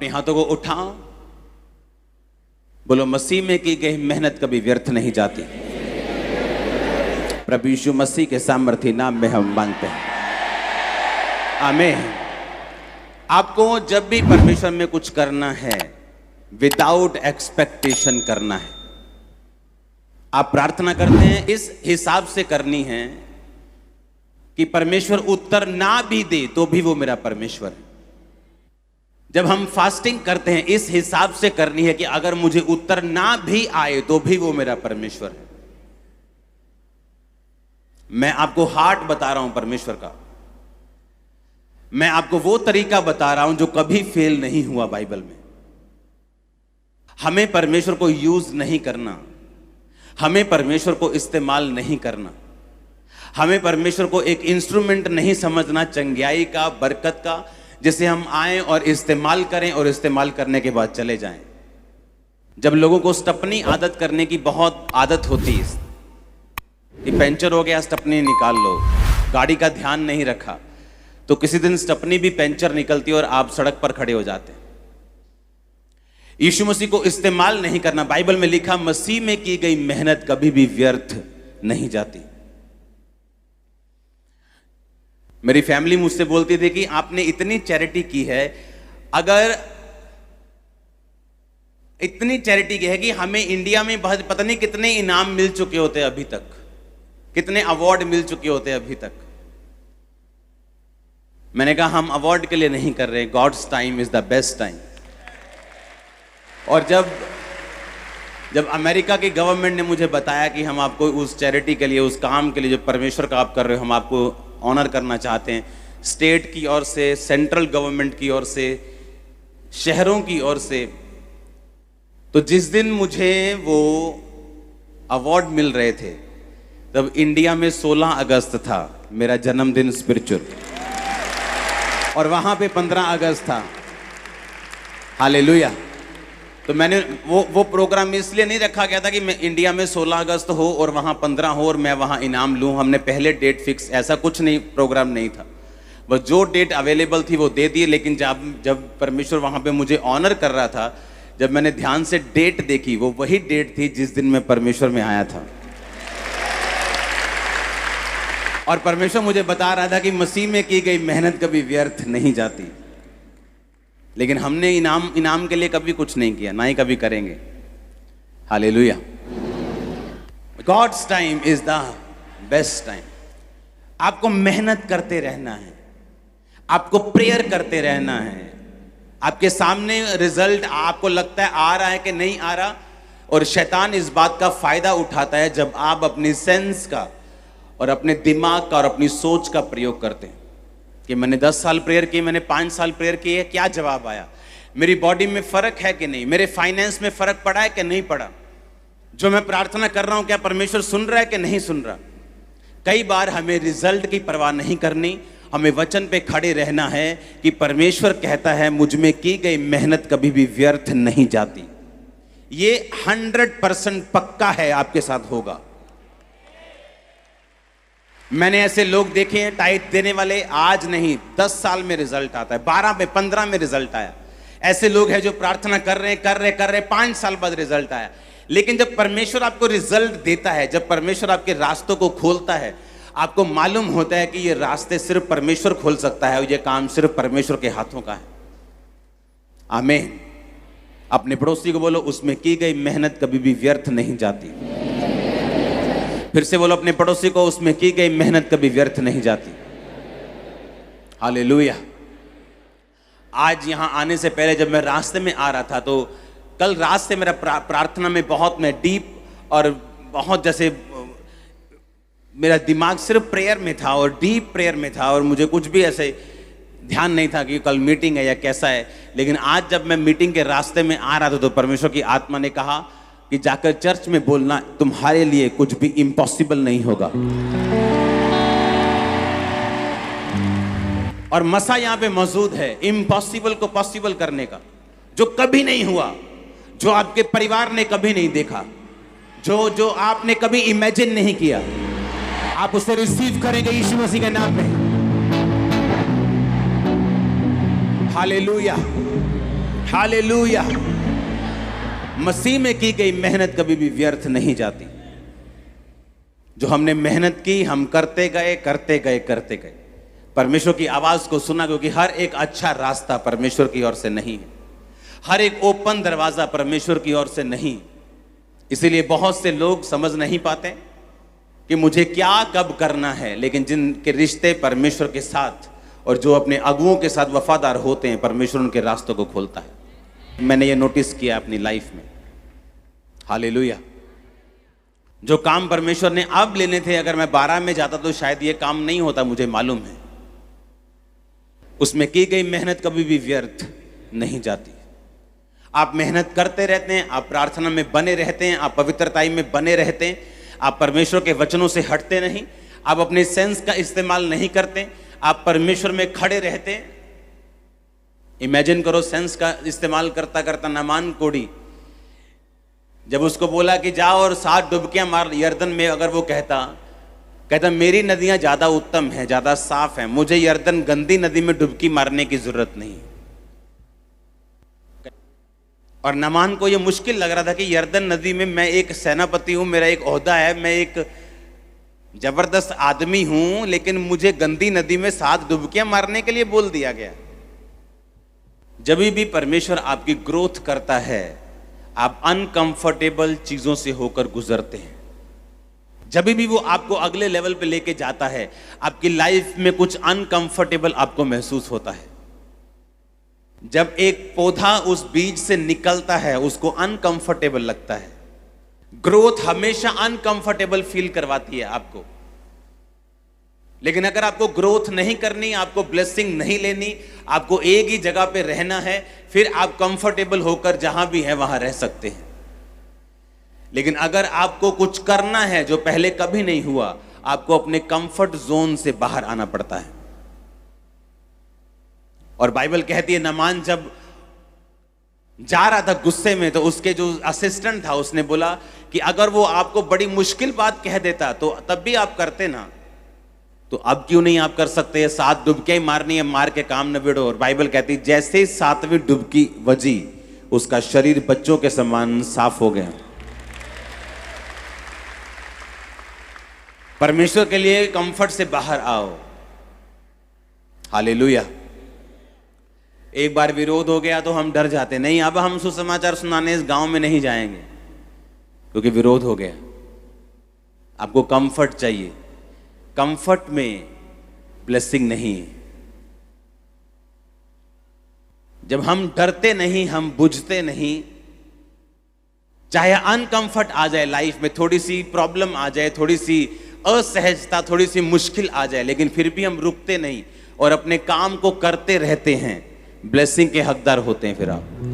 अपने हाथों को उठाओ, बोलो मसीह में की गई मेहनत कभी व्यर्थ नहीं जाती। प्रभु यीशु मसीह के सामर्थी नाम में हम मांगते हैं, आमीन। आपको जब भी परमेश्वर में कुछ करना है, विदाउट एक्सपेक्टेशन करना है। आप प्रार्थना करते हैं इस हिसाब से करनी है कि परमेश्वर उत्तर ना भी दे तो भी वो मेरा परमेश्वर है। जब हम फास्टिंग करते हैं इस हिसाब से करनी है कि अगर मुझे उत्तर ना भी आए तो भी वो मेरा परमेश्वर है। मैं आपको हार्ट बता रहा हूं परमेश्वर का, मैं आपको वो तरीका बता रहा हूं जो कभी फेल नहीं हुआ बाइबल में। हमें परमेश्वर को यूज नहीं करना, हमें परमेश्वर को इस्तेमाल नहीं करना, हमें परमेश्वर को एक इंस्ट्रूमेंट नहीं समझना चंगियाई का, बरकत का, जिसे हम आए और इस्तेमाल करें और इस्तेमाल करने के बाद चले जाएं। जब लोगों को स्टपनी आदत करने की बहुत आदत होती है कि पंचर हो गया स्टपनी निकाल लो, गाड़ी का ध्यान नहीं रखा तो किसी दिन स्टपनी भी पंचर निकलती है और आप सड़क पर खड़े हो जाते हैं। यीशु मसीह को इस्तेमाल नहीं करना, बाइबल में लिखा मसीह में की गई मेहनत कभी भी व्यर्थ नहीं जाती। मेरी फैमिली मुझसे बोलती थी कि आपने इतनी चैरिटी की है, अगर इतनी चैरिटी की है कि हमें इंडिया में पता नहीं कितने इनाम मिल चुके होते अभी तक, कितने अवार्ड मिल चुके होते अभी तक। मैंने कहा हम अवार्ड के लिए नहीं कर रहे, God's time is the best time. और जब अमेरिका की गवर्नमेंट ने मुझे बताया कि हम आपको उस चैरिटी के लिए, उस काम के लिए जो परमेश्वर का आप कर रहे हो, हम आपको ऑनर करना चाहते हैं, स्टेट की ओर से, सेंट्रल गवर्नमेंट की ओर से, शहरों की ओर से, तो जिस दिन मुझे वो अवार्ड मिल रहे थे तब इंडिया में 16 अगस्त था, मेरा जन्मदिन स्पिरिचुअल, और वहां पे 15 अगस्त था। हालेलुया। तो मैंने वो प्रोग्राम इसलिए नहीं रखा गया था कि मैं इंडिया में 16 अगस्त हो और वहाँ 15 हो और मैं वहाँ इनाम लूँ। हमने पहले डेट फिक्स, ऐसा कुछ नहीं, प्रोग्राम नहीं था, बस जो डेट अवेलेबल थी वो दे दी। लेकिन जब परमेश्वर वहाँ पे मुझे ऑनर कर रहा था, जब मैंने ध्यान से डेट देखी, वो वही डेट थी जिस दिन मैं परमेश्वर में आया था। और परमेश्वर मुझे बता रहा था कि मसीह में की गई मेहनत कभी व्यर्थ नहीं जाती। लेकिन हमने इनाम के लिए कभी कुछ नहीं किया, ना ही कभी करेंगे। Hallelujah. God's time is the best time. आपको मेहनत करते रहना है, आपको प्रेयर करते रहना है। आपके सामने रिजल्ट आपको लगता है आ रहा है कि नहीं आ रहा, और शैतान इस बात का फायदा उठाता है जब आप अपनी सेंस का और अपने दिमाग का और अपनी सोच का प्रयोग करते हैं कि मैंने 10 साल प्रेयर की, मैंने 5 साल प्रेयर की है, क्या जवाब आया, मेरी बॉडी में फर्क है कि नहीं, मेरे फाइनेंस में फर्क पड़ा है कि नहीं पड़ा, जो मैं प्रार्थना कर रहा हूं क्या परमेश्वर सुन रहा है कि नहीं सुन रहा। कई बार हमें रिजल्ट की परवाह नहीं करनी, हमें वचन पे खड़े रहना है कि परमेश्वर कहता है मुझ में की गई मेहनत कभी भी व्यर्थ नहीं जाती। ये 100% पक्का है आपके साथ होगा। मैंने ऐसे लोग देखे हैं टाइट देने वाले, आज नहीं 10 साल में रिजल्ट आता है, 12 में, 15 में रिजल्ट आया। ऐसे लोग हैं जो प्रार्थना कर रहे 5 साल बाद रिजल्ट आया। लेकिन जब परमेश्वर आपको रिजल्ट देता है, जब परमेश्वर आपके रास्तों को खोलता है, आपको मालूम होता है कि ये रास्ते सिर्फ परमेश्वर खोल सकता है और ये काम सिर्फ परमेश्वर के हाथों का है। आमीन। अपने पड़ोसी को बोलो उसमें की गई मेहनत कभी भी व्यर्थ नहीं जाती। फिर से बोलो अपने पड़ोसी को, उसमें की गई मेहनत कभी व्यर्थ नहीं जाती। हालेलुया। आज यहां आने से पहले जब मैं रास्ते में आ रहा था, तो कल रात से मेरा प्रार्थना में बहुत, मैं डीप और बहुत, जैसे मेरा दिमाग सिर्फ प्रेयर में था और डीप प्रेयर में था, और मुझे कुछ भी ऐसे ध्यान नहीं था कि कल मीटिंग है या कैसा है। लेकिन आज जब मैं मीटिंग के रास्ते में आ रहा था तो परमेश्वर की आत्मा ने कहा कि जाकर चर्च में बोलना, तुम्हारे लिए कुछ भी इम्पॉसिबल नहीं होगा। और मसा यहां पे मौजूद है इम्पॉसिबल को पॉसिबल करने का, जो कभी नहीं हुआ, जो आपके परिवार ने कभी नहीं देखा, जो आपने कभी इमेजिन नहीं किया, आप उसे रिसीव करेंगे यीशु मसीह के नाम में। Hallelujah, hallelujah. मसीह में की गई मेहनत कभी भी व्यर्थ नहीं जाती। जो हमने मेहनत की, हम करते गए करते गए करते गए, परमेश्वर की आवाज को सुना, क्योंकि हर एक अच्छा रास्ता परमेश्वर की ओर से नहीं है, हर एक ओपन दरवाजा परमेश्वर की ओर से नहीं। इसीलिए बहुत से लोग समझ नहीं पाते कि मुझे क्या कब करना है, लेकिन जिनके रिश्ते परमेश्वर के साथ और जो अपने अगुओं के साथ वफादार होते हैं, परमेश्वर उनके रास्तों को खोलता है। मैंने ये नोटिस किया अपनी लाइफ में। हालेलुया। जो काम परमेश्वर ने अब लेने थे, अगर मैं 12 में जाता तो शायद ये काम नहीं होता, मुझे मालूम है। उसमें की गई मेहनत कभी भी व्यर्थ नहीं जाती। आप मेहनत करते रहते हैं, आप प्रार्थना में बने रहते हैं, आप पवित्रताई में बने रहते हैं, आप परमेश्वर के वचनों से हटते नहीं, आप अपने सेंस का इस्तेमाल नहीं करते, आप परमेश्वर में खड़े रहते हैं। इमेजिन करो, सेंस का इस्तेमाल करता करता नामान कोड़ी जब उसको बोला कि जाओ और 7 डुबकियां मार यर्दन में, अगर वो कहता मेरी नदियां ज्यादा उत्तम हैं, ज्यादा साफ हैं, मुझे यर्दन गंदी नदी में डुबकी मारने की जरूरत नहीं। और नामान को ये मुश्किल लग रहा था कि यर्दन नदी में मैं एक सेनापति हूं, मेरा एक ओहदा है, मैं एक जबरदस्त आदमी हूं, लेकिन मुझे गंदी नदी में 7 डुबकियां मारने के लिए बोल दिया गया। जब भी परमेश्वर आपकी ग्रोथ करता है, आप अनकंफर्टेबल चीजों से होकर गुजरते हैं। जब भी वो आपको अगले लेवल पे लेके जाता है, आपकी लाइफ में कुछ अनकंफर्टेबल आपको महसूस होता है। जब एक पौधा उस बीज से निकलता है, उसको अनकंफर्टेबल लगता है। ग्रोथ हमेशा अनकंफर्टेबल फील करवाती है आपको। लेकिन अगर आपको ग्रोथ नहीं करनी, आपको ब्लेसिंग नहीं लेनी, आपको एक ही जगह पे रहना है, फिर आप कंफर्टेबल होकर जहां भी है वहां रह सकते हैं। लेकिन अगर आपको कुछ करना है जो पहले कभी नहीं हुआ, आपको अपने कंफर्ट जोन से बाहर आना पड़ता है। और बाइबल कहती है, नामान जब जा रहा था गुस्से में, तो उसके जो असिस्टेंट था उसने बोला कि अगर वो आपको बड़ी मुश्किल बात कह देता तो तब भी आप करते ना, तो अब क्यों नहीं आप कर सकते? 7 डुबकियां ही मारनी है, मार के काम निबेड़ो। और बाइबल कहती है जैसे ही 7वीं डुबकी बजी, उसका शरीर बच्चों के समान साफ हो गया। परमेश्वर के लिए कंफर्ट से बाहर आओ। हालेलुया। एक बार विरोध हो गया तो हम डर जाते, नहीं अब हम सुसमाचार सुनाने इस गांव में नहीं जाएंगे, क्योंकि विरोध हो गया। आपको कंफर्ट चाहिए। कंफर्ट में ब्लेसिंग नहीं है। जब हम डरते नहीं, हम बुझते नहीं, चाहे अनकंफर्ट आ जाए लाइफ में, थोड़ी सी प्रॉब्लम आ जाए, थोड़ी सी असहजता, थोड़ी सी मुश्किल आ जाए, लेकिन फिर भी हम रुकते नहीं और अपने काम को करते रहते हैं, ब्लेसिंग के हकदार होते हैं फिर आप।